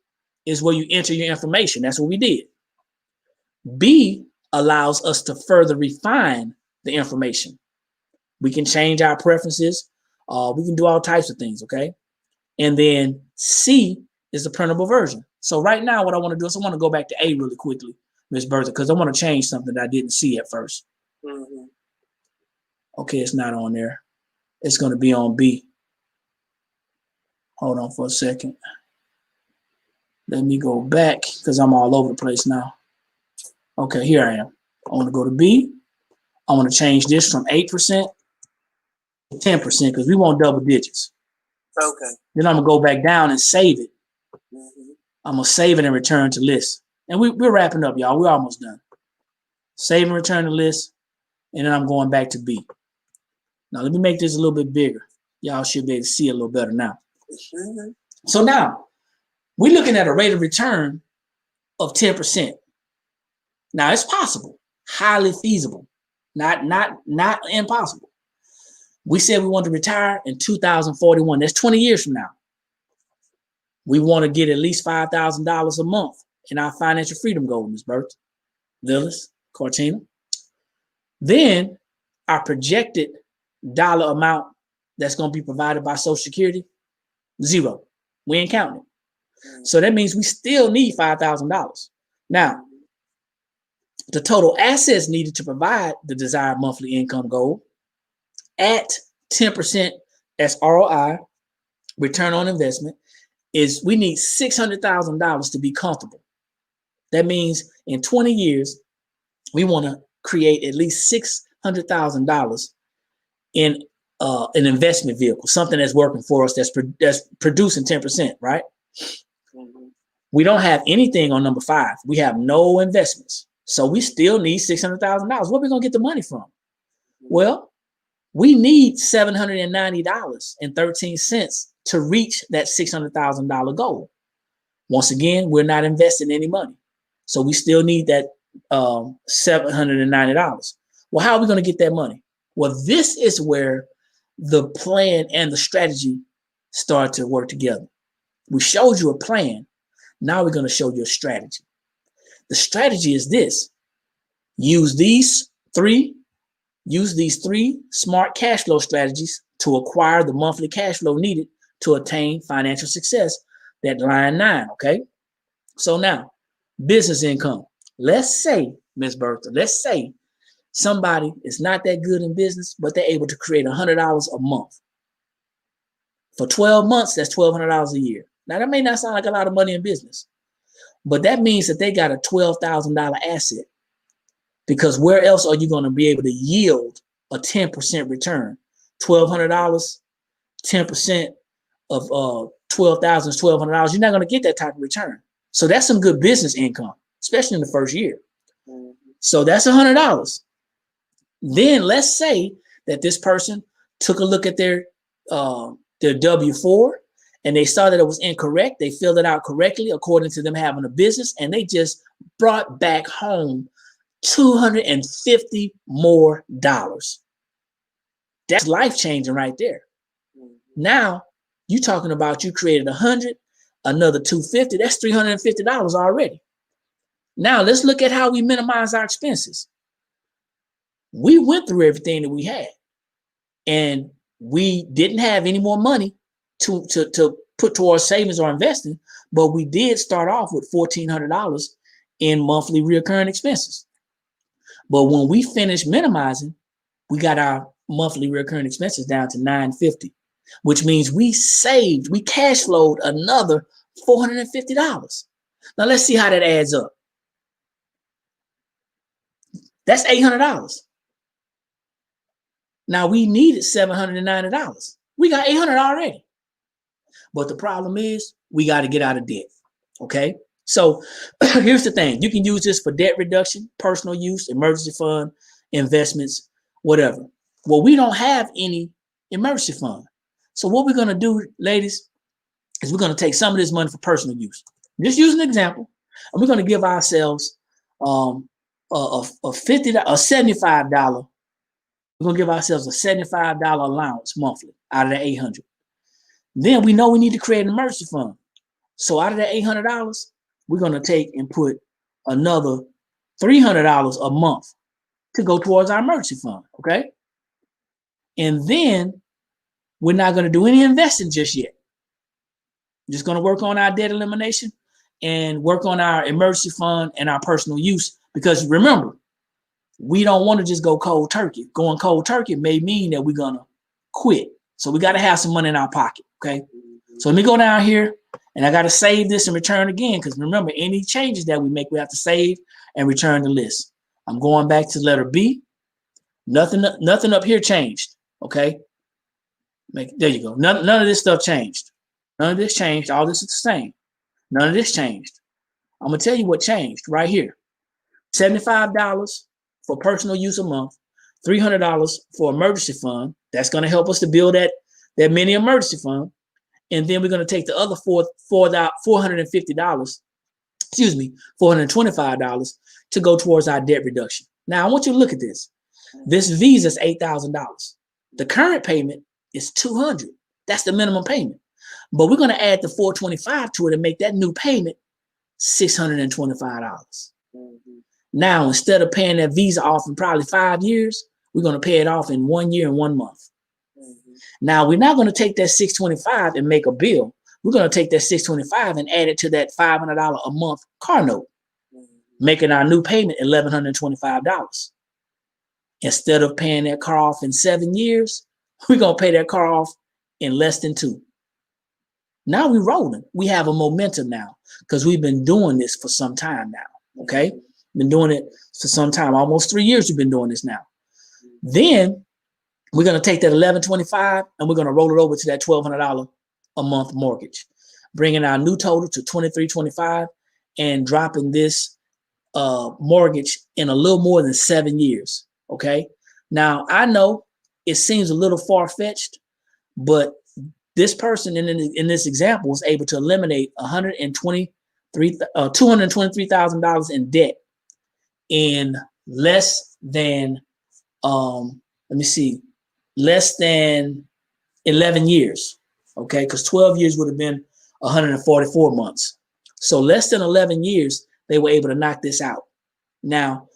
is where you enter your information. That's what we did. B allows us to further refine the information. We can change our preferences. We can do all types of things, okay? And then C is the printable version. So right now what I want to do is I want to go back to A really quickly, Ms. Bertha, because I want to change something that I didn't see at first. Okay, it's not on there. It's going to be on B. Hold on for a second. Let me go back because I'm all over the place now. Okay, here I am. I want to go to B. I want to change this from 8% to 10% because we want double digits. Okay. Then I'm going to go back down and save it. I'm going to save it and return to list. And we're wrapping up, y'all. We're almost done. Save and return to list. And then I'm going back to B. Now, let me make this a little bit bigger. Y'all should be able to see it a little better now. So now, we're looking at a rate of return of 10%. Now, it's possible, highly feasible, not impossible. We said we want to retire in 2041. That's 20 years from now. We want to get at least $5,000 a month in our financial freedom goal, Ms. Bertha, Lillis, Cortina. Then our projected dollar amount that's going to be provided by Social Security, 0. We ain't counting it. So that means we still need $5,000. Now, the total assets needed to provide the desired monthly income goal at 10% as ROI, return on investment, is we need $600,000 to be comfortable. That means in 20 years, we want to create at least $600,000 in an investment vehicle, something that's working for us, that's producing 10%, right? We don't have anything on number 5. We have no investments. So we still need $600,000. Where are we going to get the money from? Well, we need $790.13 to reach that $600,000 goal. Once again, we're not investing any money. So we still need that $790. Well, how are we going to get that money? Well, this is where the plan and the strategy start to work together. We showed you a plan. Now we're going to show you a strategy. The strategy is this. Use these three smart cash flow strategies to acquire the monthly cash flow needed to attain financial success. That line 9, okay? So now, business income. Let's say, Ms. Bertha, let's say somebody is not that good in business, but they're able to create $100 a month. For 12 months, that's $1,200 a year. Now, that may not sound like a lot of money in business, but that means that they got a $12,000 asset, because where else are you going to be able to yield a 10% return? $1,200, 10% of $12,000 is $1,200. You're not going to get that type of return. So that's some good business income, especially in the first year. So that's $100. Then let's say that this person took a look at their W-4 and they saw that it was incorrect. They filled it out correctly according to them having a business, and they just brought back home $250 more. That's life changing right there. Now you talking about you created 100, another 250. That's $350 already. Now let's look at how we minimize our expenses. We went through everything that we had, and we didn't have any more money to put towards savings or investing, but we did start off with $1,400 in monthly recurring expenses. But when we finished minimizing, we got our monthly recurring expenses down to $950, which means we cash flowed another $450. Now let's see how that adds up. That's $800. Now we needed $790. We got $800 already. But the problem is we got to get out of debt. Okay. So here's the thing. You can use this for debt reduction, personal use, emergency fund, investments, whatever. Well, we don't have any emergency fund. So what we're going to do, ladies, is we're going to take some of this money for personal use. Just use an example. And we're going to give ourselves a $75. We're going to give ourselves a $75 allowance monthly out of the $800. Then we know we need to create an emergency fund. So out of that $800, we're going to take and put another $300 a month to go towards our emergency fund, okay? And then we're not going to do any investing just yet. We're just going to work on our debt elimination and work on our emergency fund and our personal use. Because remember, we don't want to just go cold turkey. Going cold turkey may mean that we're going to quit. So we got to have some money in our pocket, okay? So let me go down here, and I got to save this and return again, because remember, any changes that we make, we have to save and return the list. I'm going back to letter B. Nothing up here changed, okay? There you go. None of this stuff changed. None of this changed. All this is the same. None of this changed. I'm going to tell you what changed right here. $75 for personal use a month, $300 for emergency fund. That's going to help us to build that mini emergency fund. And then we're going to take the other $450, $425 to go towards our debt reduction. Now, I want you to look at this. This Visa is $8,000. The current payment is $200. That's the minimum payment. But we're going to add the $425 to it and make that new payment $625. Now, instead of paying that Visa off in probably 5 years, we're going to pay it off in 1 year and 1 month. Now, we're not going to take that $625 and make a bill. We're going to take that $625 and add it to that $500 a month car note, making our new payment $1,125. Instead of paying that car off in 7 years, we're going to pay that car off in less than 2. Now we're rolling. We have a momentum now because we've been doing this for some time now, okay? Been doing it for some time. Almost 3 years we've been doing this now. Then we're going to take that $1,125 and we're going to roll it over to that $1,200 a month mortgage, bringing our new total to $2,325 and dropping this mortgage in a little more than 7 years. Okay. Now I know it seems a little far-fetched, but this person in this example was able to eliminate $223,000 in debt in less than less than 11 years. Okay, because 12 years would have been 144 months. So less than 11 years, they were able to knock this out. Now,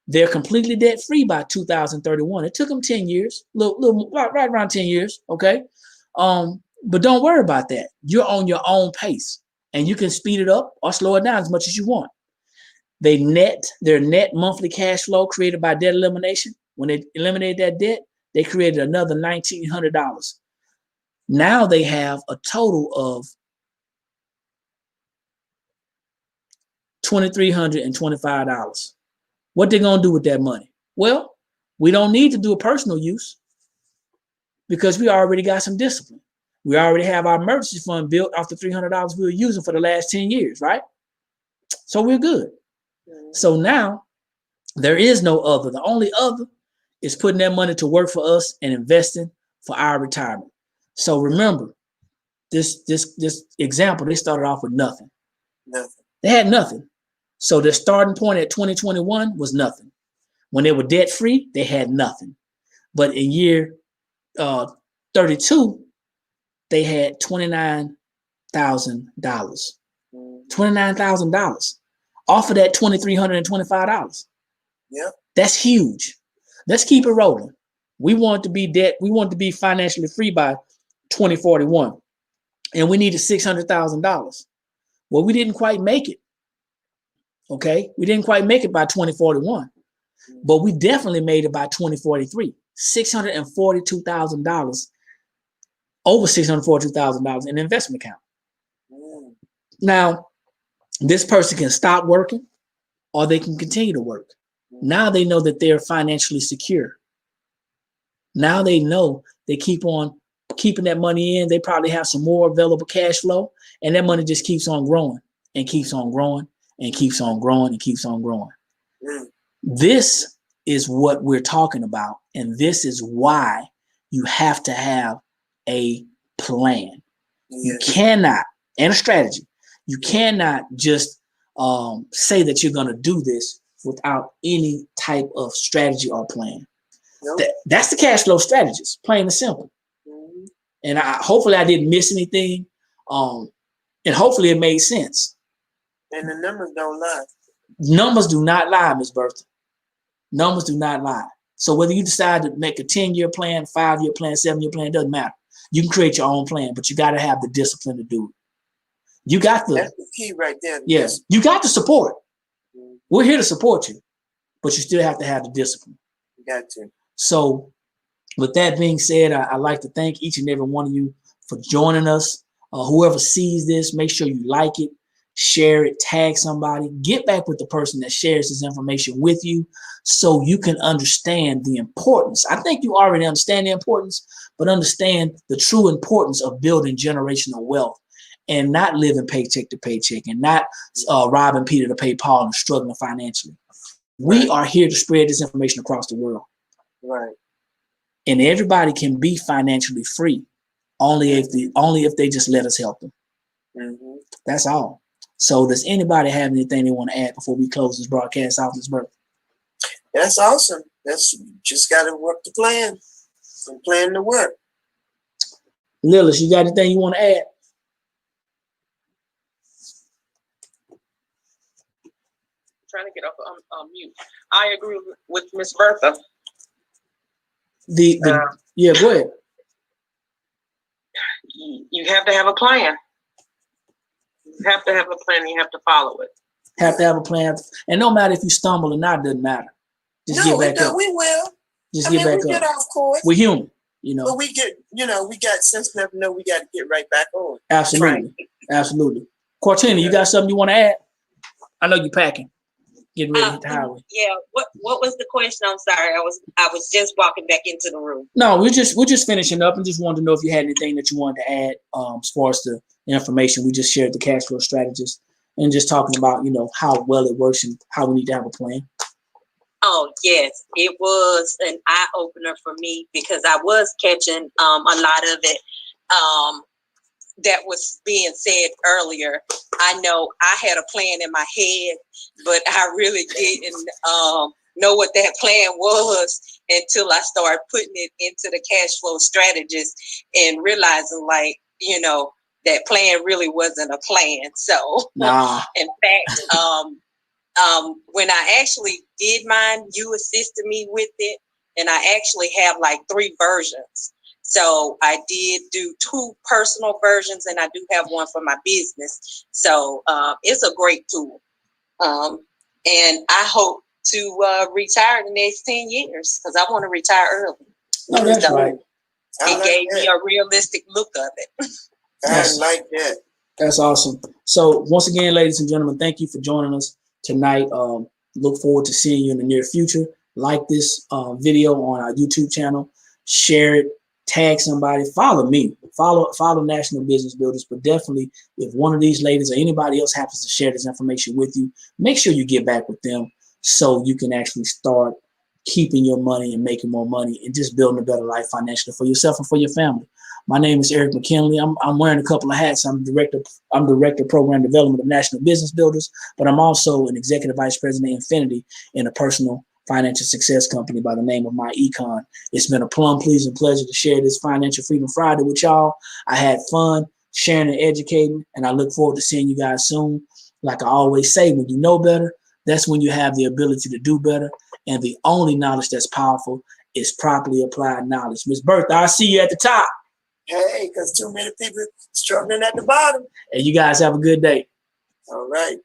they're completely debt-free by 2031. It took them 10 years, right around 10 years, okay? But don't worry about that. You're on your own pace, and you can speed it up or slow it down as much as you want. Their net monthly cash flow created by debt elimination, when they eliminated that debt, they created another $1,900. Now they have a total of $2,325. What they're going to do with that money? Well, we don't need to do a personal use because we already got some discipline. We already have our emergency fund built off the $300 we were using for the last 10 years, right? So we're good. So now there is no other. The only other is putting that money to work for us and investing for our retirement. So remember, this example, they started off with nothing. They had nothing. So their starting point at 2021 was nothing. When they were debt free, they had nothing. But in year 32, they had $29,000. $29,000 off of that $2,325. Yeah, that's huge. Let's keep it rolling. We want to be financially free by 2041, and we needed $600,000. Well, we didn't quite make it. Okay, we didn't quite make it by 2041, but we definitely made it by 2043. $642,000, over $642,000 in an investment account. Now, this person can stop working or they can continue to work. Now they know that they're financially secure. Now they know they keep on keeping that money in. They probably have some more available cash flow, and that money just keeps on growing and keeps on growing and keeps on growing and keeps on growing. This is what we're talking about, and this is why you have to have a plan. You cannot, and a strategy. You cannot just say that you're going to do this without any type of strategy or plan. That's the cash flow strategist, plain and simple. And hopefully I didn't miss anything, and hopefully it made sense. And the numbers don't lie. Numbers do not lie, Ms. Bertha. Numbers do not lie. So whether you decide to make a 10-year plan, 5-year plan, 7-year plan, it doesn't matter. You can create your own plan, but you got to have the discipline to do it. That's the key right there. Yes, you got the support. We're here to support you, but you still have to have the discipline. You got to. So with that being said, I'd like to thank each and every one of you for joining us. Whoever sees this, make sure you like it, share it, tag somebody, get back with the person that shares this information with you so you can understand the importance. I think you already understand the importance, but understand the true importance of building generational wealth and not living paycheck to paycheck and not robbing Peter to pay Paul and struggling financially. We are here to spread this information across the world. Right. And everybody can be financially free only if they just let us help them. That's all. So does anybody have anything they want to add before we close this broadcast out this birth? That's awesome. Just got to work the plan and plan the work. Lilith, you got anything you want to add? Trying to get up on mute. I agree with Miss Bertha. Yeah, go ahead. You have to have a plan. You have to have a plan. And you have to follow it. Have to have a plan, and no matter if you stumble or not, it doesn't matter. Just get back up. We will. Just get back up. We get off course. We're human, But we get, we got sense enough to know we got to get right back on. Absolutely, right. Absolutely. Cortina, you got something you want to add? I know you're packing. Getting ready to hit the highway. Yeah. What was the question? I'm sorry. I was just walking back into the room. No, we're just finishing up and just wanted to know if you had anything that you wanted to add as far as the information. We just shared the cash flow strategist and just talking about, how well it works and how we need to have a plan. Oh, yes. It was an eye opener for me because I was catching a lot of it that was being said earlier. I know I had a plan in my head, but I really didn't know what that plan was until I started putting it into the cash flow strategist and realizing that plan really wasn't a plan. So in fact, when I actually did mine, you assisted me with it, and I actually have like 3 versions. So I did do 2 personal versions, and I do have one for my business. So it's a great tool. And I hope to retire in the next 10 years because I want to retire early. Oh, that's right. It gave me a realistic look of it. I like that. That's awesome. So once again, ladies and gentlemen, thank you for joining us tonight. Look forward to seeing you in the near future. Like this video on our YouTube channel. Share it. Tag somebody, follow me, follow National Business Builders, but definitely if one of these ladies or anybody else happens to share this information with you, make sure you get back with them so you can actually start keeping your money and making more money and just building a better life financially for yourself and for your family. My name is Eric McKinley. I'm wearing a couple of hats. I'm director of program development of National Business Builders, but I'm also an executive vice president at Infinity in a personal financial success company by the name of My Econ. It's been a pleasing pleasure to share this Financial Freedom Friday with y'all. I had fun sharing and educating, and I look forward to seeing you guys soon. Like I always say, when you know better, that's when you have the ability to do better. And the only knowledge that's powerful is properly applied knowledge. Miss Bertha, I'll see you at the top. Hey, because too many people struggling at the bottom. And you guys have a good day. All right.